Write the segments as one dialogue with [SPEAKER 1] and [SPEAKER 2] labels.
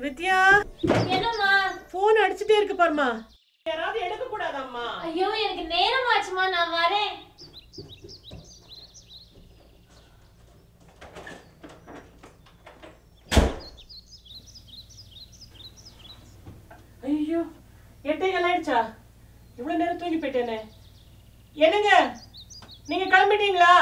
[SPEAKER 1] வித்யா
[SPEAKER 2] என்னம்மா
[SPEAKER 1] போன் அடிச்சிட்டே இருக்கு பாருமா. யாராவது எடுக்க கூடாதாம்மா?
[SPEAKER 2] ஐயோ எனக்கு நேரம் ஆச்சுமா, நான் வரேன்.
[SPEAKER 1] ஐயோ 8:00 ஆயிடுச்சா? இவ்வளவு நேரம் தூங்கி போயிட்டேனே. என்னங்க நீங்க கிளம்பிட்டீங்களா?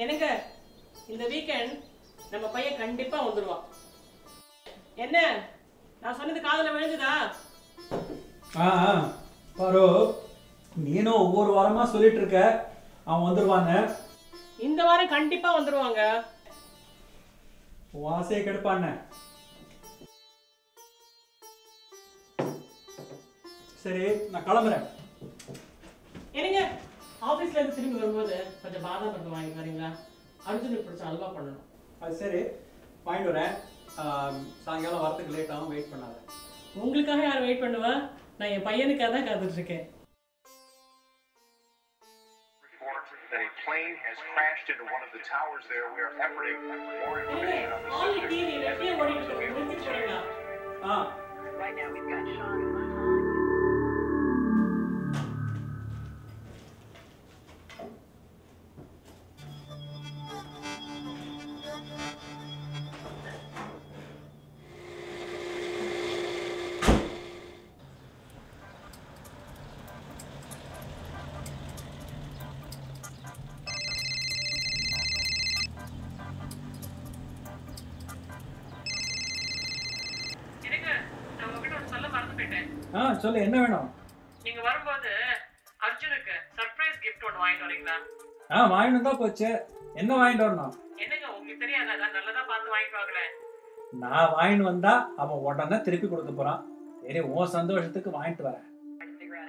[SPEAKER 1] என்னங்க இந்த வீக்கெண்ட் நம்ம பையன் கண்டிப்பா வந்துடுவான். என்ன நான் சொன்னது காதுல விழுந்துதா?
[SPEAKER 3] பாரு, நீனும் ஒவ்வொரு வாரமா சொல்லிட்டு இருக்க அவன் வந்துருவான்னு.
[SPEAKER 1] இந்த வாரம் கண்டிப்பா வந்துருவாங்க.
[SPEAKER 3] வாசையை கெடுப்பான்னு. சரி நான் கிளம்புறேன்.
[SPEAKER 1] என்னங்க ஆபீஸ்ல இருந்து திரும்பி வரும்போது கொஞ்சம் பாதாம் பருப்பு வாங்கிட்டு வரீங்களா? அர்ஜுனுக்கு பிடிச்ச அல்வா பண்ணணும்.
[SPEAKER 3] அது சரி, வாங்கிட்டு வரேன். சாயங்காலம் வரத்துக்கு லேட் ஆகும், வெயிட் பண்ணாத.
[SPEAKER 1] உங்களுக்காக யார் வெயிட் பண்ணுவா? நான் என் பையனுக்காக தான் காத்துட்டு இருக்கேன்.
[SPEAKER 4] That a plane has crashed into one of the towers there. We are efforting more information on this subject.
[SPEAKER 5] Right now we've got Sean.
[SPEAKER 3] சொல்லு, என்ன வேணும்?
[SPEAKER 1] நீங்க வரும்போது அர்ஜுனுக்கு சர்ப்ரைஸ் gift ஒன்னு வாங்கிட்டு வரீங்களா?
[SPEAKER 3] வாங்கிட்டு தான் போச்சு. என்ன வாங்கிட்டு வரணும்?
[SPEAKER 1] என்னங்க உங்களுக்கு தெரியாதா? நல்லதா பார்த்து வாங்கிட்டு வாங்களேன்.
[SPEAKER 3] நான் வாங்கிட்டு வந்தா அவன் உடனே திருப்பி கொடுக்க போறான். சரி, உன் சந்தோஷத்துக்கு வாங்கிட்டு வரேன்.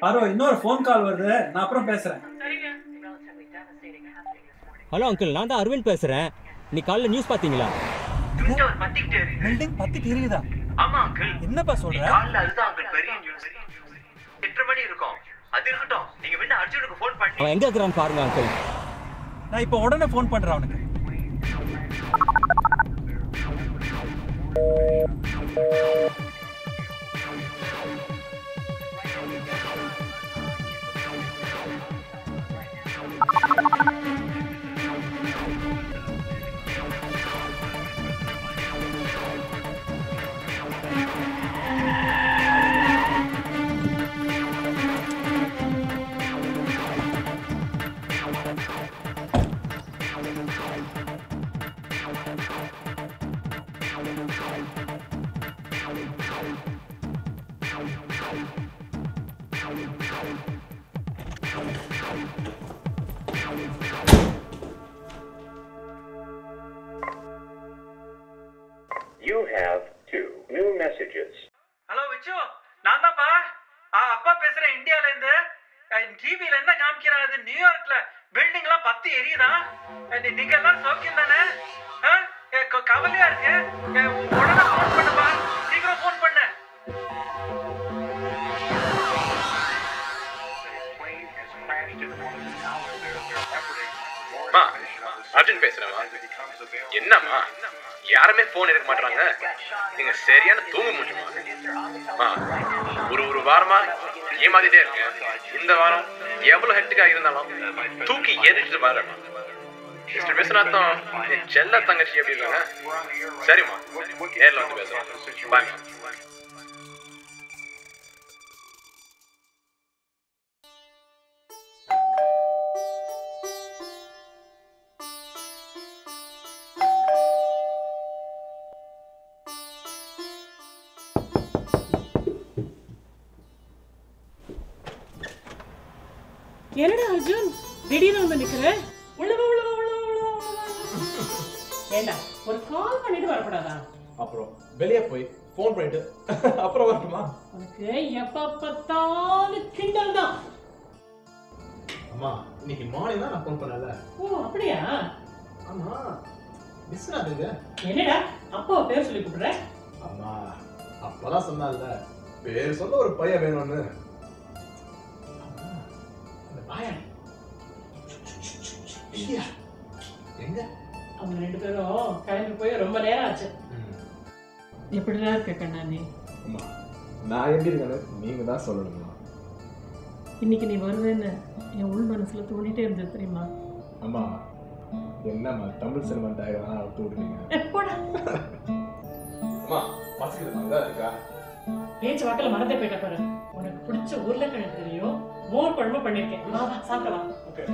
[SPEAKER 3] பாரு, இன்னொரு ஃபோன் கால் வருது, நான் அப்புறம் பேசுறேன்.
[SPEAKER 1] சரிங்க.
[SPEAKER 6] ஹலோ அங்கிள், நான் தான் அரவிந்த் பேசுறேன். நீ காலைல நியூஸ் பாத்தீங்களா?
[SPEAKER 3] பில்டிங் பத்தி தெரியுதா?
[SPEAKER 7] ஆமா அங்கிள்.
[SPEAKER 3] என்னப்பா சொல்ற?
[SPEAKER 7] காலைல அதுதான் அங்கிள் பெரிய நியூஸ். 8:30 மணி இருக்கும். அது இருக்கட்டும், நீங்க வேணா அர்ஜுனுக்கு ஃபோன் பண்ணி
[SPEAKER 6] அவன் எங்க இருக்கறான்னு பாருங்க அங்கிள்.
[SPEAKER 3] நான் இப்போ உடனே ஃபோன் பண்றேன் அவனுக்கு.
[SPEAKER 4] You have 2 new messages.
[SPEAKER 3] Hello விச்சு, நான் தான்ப்பா. அப்பா பேசுறேன் இந்தியால இருந்து. டிவில என்ன காமிக்கிறாங்க? நியூயார்க்ல பில்டிங் எல்லாம் பத்தி எரியுதா? நீங்க எல்லாம் சௌக்கியம் தானே? கவலையா இருக்கு. உடனே ஃபோன் பண்ணுப்பா, சீக்கிரம் ஃபோன் பண்ணு.
[SPEAKER 7] அர்ஜுன் பேசுறேன். என்னம்மா யாருமே போன் எடுக்க மாட்டாங்க? நீங்க சரியான தூங்க முடியுமா? ஒரு வாரமா ஏமாத்திட்டே இருக்கேன். இந்த வாரம் எவ்வளவு ஹெக்டிக்கா இருந்தாலும் தூக்கி ஏறிட்டு பாருமா. மிஸ்டர் விஸ்வநாதம் என் செல்ல தங்கச்சி எப்படி இருக்காங்க? சரிம்மா, நேரில் வந்து பேசுறேன். பாய்.
[SPEAKER 1] என்னடா அர்ஜுன் திடீர்னு வந்து நிக்கிற? உள்ள ஏண்டா ஒரு கால் பண்ணிட்டு வரக்கூடாதா?
[SPEAKER 8] அப்புறம் வெளியே போய் ஃபோன் பண்ணிட்டு அப்புறம் வரட்டுமா?
[SPEAKER 1] உனக்கு எப்ப பார்த்தாலும் கிண்டல் தான்.
[SPEAKER 8] அம்மா, இன்னைக்கு மார்னிங் தான் நான் ஃபோன் பண்ணல.
[SPEAKER 1] ஓ அப்படியா?
[SPEAKER 8] ஆமா, விஸ்வநாத் எங்க?
[SPEAKER 1] என்னடா அப்பா பேர் சொல்லி கூப்பிடுற?
[SPEAKER 8] அம்மா அப்பதான் சொன்னால பேர் சொல்ல ஒரு பையன் வேணும்னு. அம்மா, அந்த பையன் இல்லையா? எங்க?
[SPEAKER 1] அவங்க 2 பேரும் கிளம்பி போய் ரொம்ப நேரம் ஆச்சு. எப்படிலாம் இருக்க கண்ணா நீ?
[SPEAKER 8] அம்மா நான் எப்படி இருக்கேன்னு நீங்க தான் சொல்லணுமா?
[SPEAKER 1] இன்னைக்கு நீ வருவேன்னு என் உள் மனசுல தோணிட்டே இருந்தது தெரியுமா?
[SPEAKER 8] அம்மா என்னம்மா தமிழ் சினிமா டயக்ராம் அவுத்து விடுறீங்க?
[SPEAKER 1] எப்போடா
[SPEAKER 8] அம்மா பசங்க நல்லா இருக்கா?
[SPEAKER 1] பேச்சு வாக்கில் மறந்தே போயிட்ட பாரு. உனக்கு பிடிச்ச உருளைக்கிழங்கு தெரியும், மோர் குழம்பு பண்ணிருக்கேன். வா வா சாப்பிடலாம்.
[SPEAKER 8] ஓகே.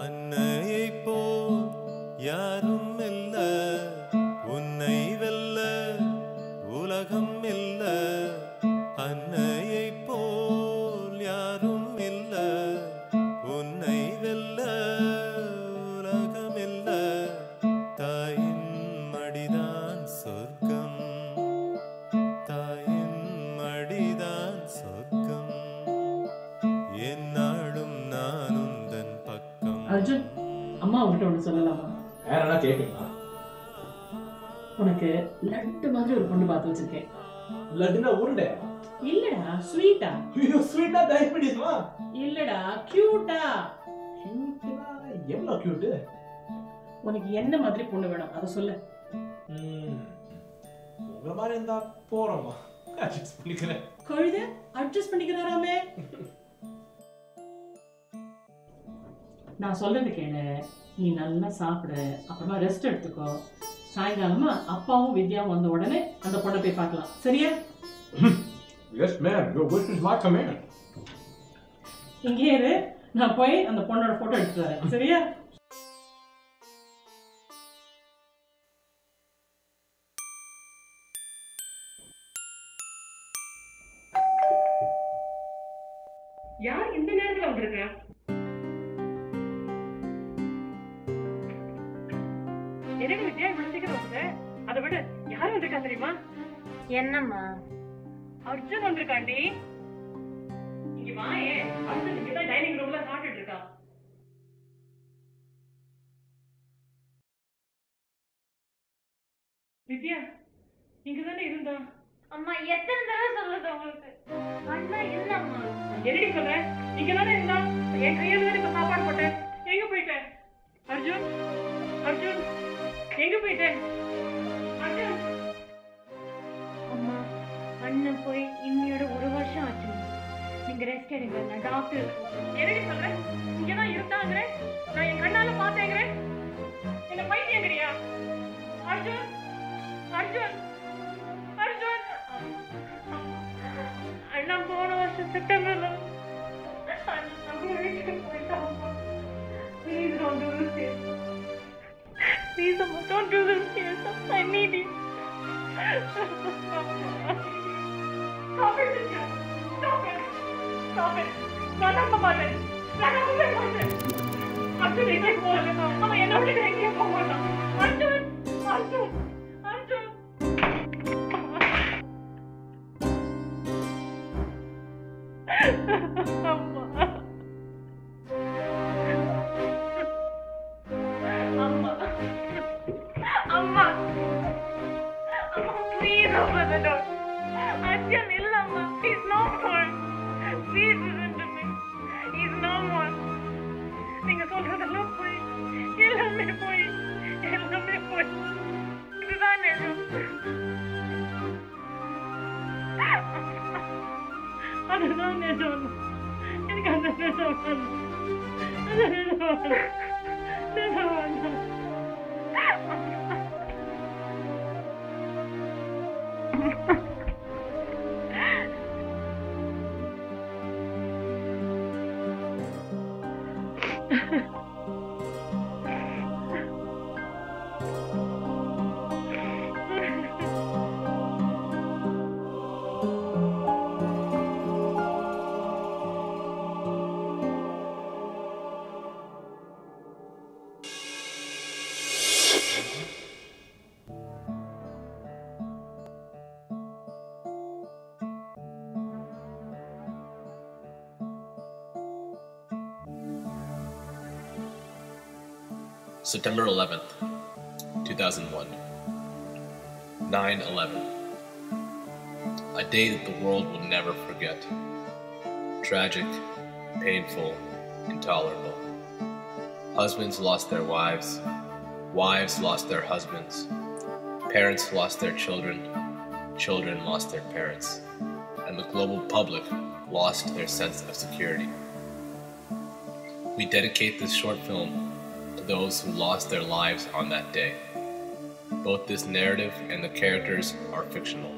[SPEAKER 9] அன்னையை போல் யாரும் இல்ல, உன்னை வெல்ல உலகம் இல்ல. அன்னையை போல் யாரும் இல்ல, உன்னை வெல்ல உலகம் இல்ல. தாயின் மடிதான் சொர்க்கம், தாயின் மடிதான் சொர்க்கம். என்னாலும் நான் உந்தன் பக்கம்.
[SPEAKER 1] அர்ஜுன், அம்மா உன்கிட்ட ஒண்ணு சொல்லலாமா?
[SPEAKER 8] வேற என்ன கேட்பீங்களா?
[SPEAKER 1] உனக்கு லட்டு மாதிரி ஒரு பொண்ணு பார்த்து வச்சிருக்கேன்.
[SPEAKER 8] லட்டுனா உருண்டையா?
[SPEAKER 1] இல்லடா ஸ்வீட்டா.
[SPEAKER 8] ஐயோ ஸ்வீட்டா டயபெட்டிஸ்மா?
[SPEAKER 1] இல்லடா கியூட்டா.
[SPEAKER 8] கியூட்னா எவ்வளவு கியூட்?
[SPEAKER 1] உனக்கு என்ன மாதிரி பொண்ணு வேணும் அதை சொல்லு.
[SPEAKER 8] உங்க மாதிரி இருந்தா போறோமா? அட்ஜஸ்ட் பண்ணிக்கிறேன்.
[SPEAKER 1] கழுத அட்ஜஸ்ட் பண்ணிக்கிறாராமே. நான் சொல்றது கேளு. நீ நல்லா சாப்பிடு, அப்புறமா ரெஸ்ட் எடுத்துக்கோ. சாயங்காலமா அப்பாவும் வித்யாவும் வந்த உடனே அந்த பொண்ணை போய் பார்க்கலாம். சரியா?
[SPEAKER 8] Yes ma'am, your wish is my command.
[SPEAKER 1] இங்கே இரு, நான் போய் அந்த பொண்ணோட போட்டோ எடுத்துட்டு வரேன். சரியா? யார் இந்த நேரத்துல வந்திருக்க? என்னடி வித்யா இவ்வளவு சீக்கிரம் வந்து? அதை விட யார் வந்திருக்கா தெரியுமா?
[SPEAKER 2] என்னம்மா?
[SPEAKER 1] அர்ஜுன் வந்திருக்காண்டி. இங்க வாயே. அர்ஜுன் இங்கதான் டைனிங் ரூம்ல சாப்பிட்டுட்டு இருக்கான். வித்யா இங்கதானே இருந்தா?
[SPEAKER 2] அம்மா எத்தனை தடவை சொல்றது உங்களுக்கு? அண்ணா இல்லம்மா.
[SPEAKER 1] என்னடி சொல்ற? இங்கதானே இருந்தா? என் கையில தானே இப்ப சாப்பாடு போட்டேன். எங்க போயிட்ட? அர்ஜுன், அர்ஜுன் எங்க போயிட்ட? அர்ஜுன்.
[SPEAKER 2] அம்மா அண்ணன் போய் இன்னையோட 1 வருஷம் ஆச்சு. நீங்க ரெஸ்ட் எடுங்க, நான் டாக்டர்.
[SPEAKER 1] என்னடி சொல்ற? இங்கதான் இருந்தாங்கிற? நான் என் கண்ணால பார்த்தேங்கிற? என்ன பைத்தியங்கிறியா? அர்ஜுன், அர்ஜுன், அர்ஜுன்.
[SPEAKER 2] அண்ணா போன வருஷம் செப்டம்பர்ல
[SPEAKER 1] Please don't do this here.
[SPEAKER 2] Please, Amma, don't do this here. I need you.
[SPEAKER 1] Stop it, Vidya. Stop it. Stop it. நான் நம்ப மாட்டேன். நான் நம்பவே மாட்டேன். அர்ஜுன் எங்கே போகல? அவன் என்ன விட்டு எங்கேயும் போக மாட்டான். அர்ஜுன், அர்ஜுன், அர்ஜுன். அம்மா. அம்மா. அம்மா.
[SPEAKER 2] Please open the door. Arjun இல்லம்மா. He's no more. Please listen to me. He's no more. நீங்க சொல்றதெல்லாம் போய், எல்லாமே போய், எல்லாமே போய். இதுதான் நிஜம்.
[SPEAKER 1] அதுதான் நிஜம். எனக்கு அந்த நிஜம் வேணும். அந்த நிஜம் வேணும். நிஜம் வேணும்.
[SPEAKER 7] September 11th. 2001. 9/11. A day that the world will never forget. Tragic, painful, intolerable. Husbands lost their wives. Wives lost their husbands. Parents lost their children. Children lost their parents. And the global public lost their sense of security. We dedicate this short film to those who lost their lives on that day. Both this narrative and the characters are fictional.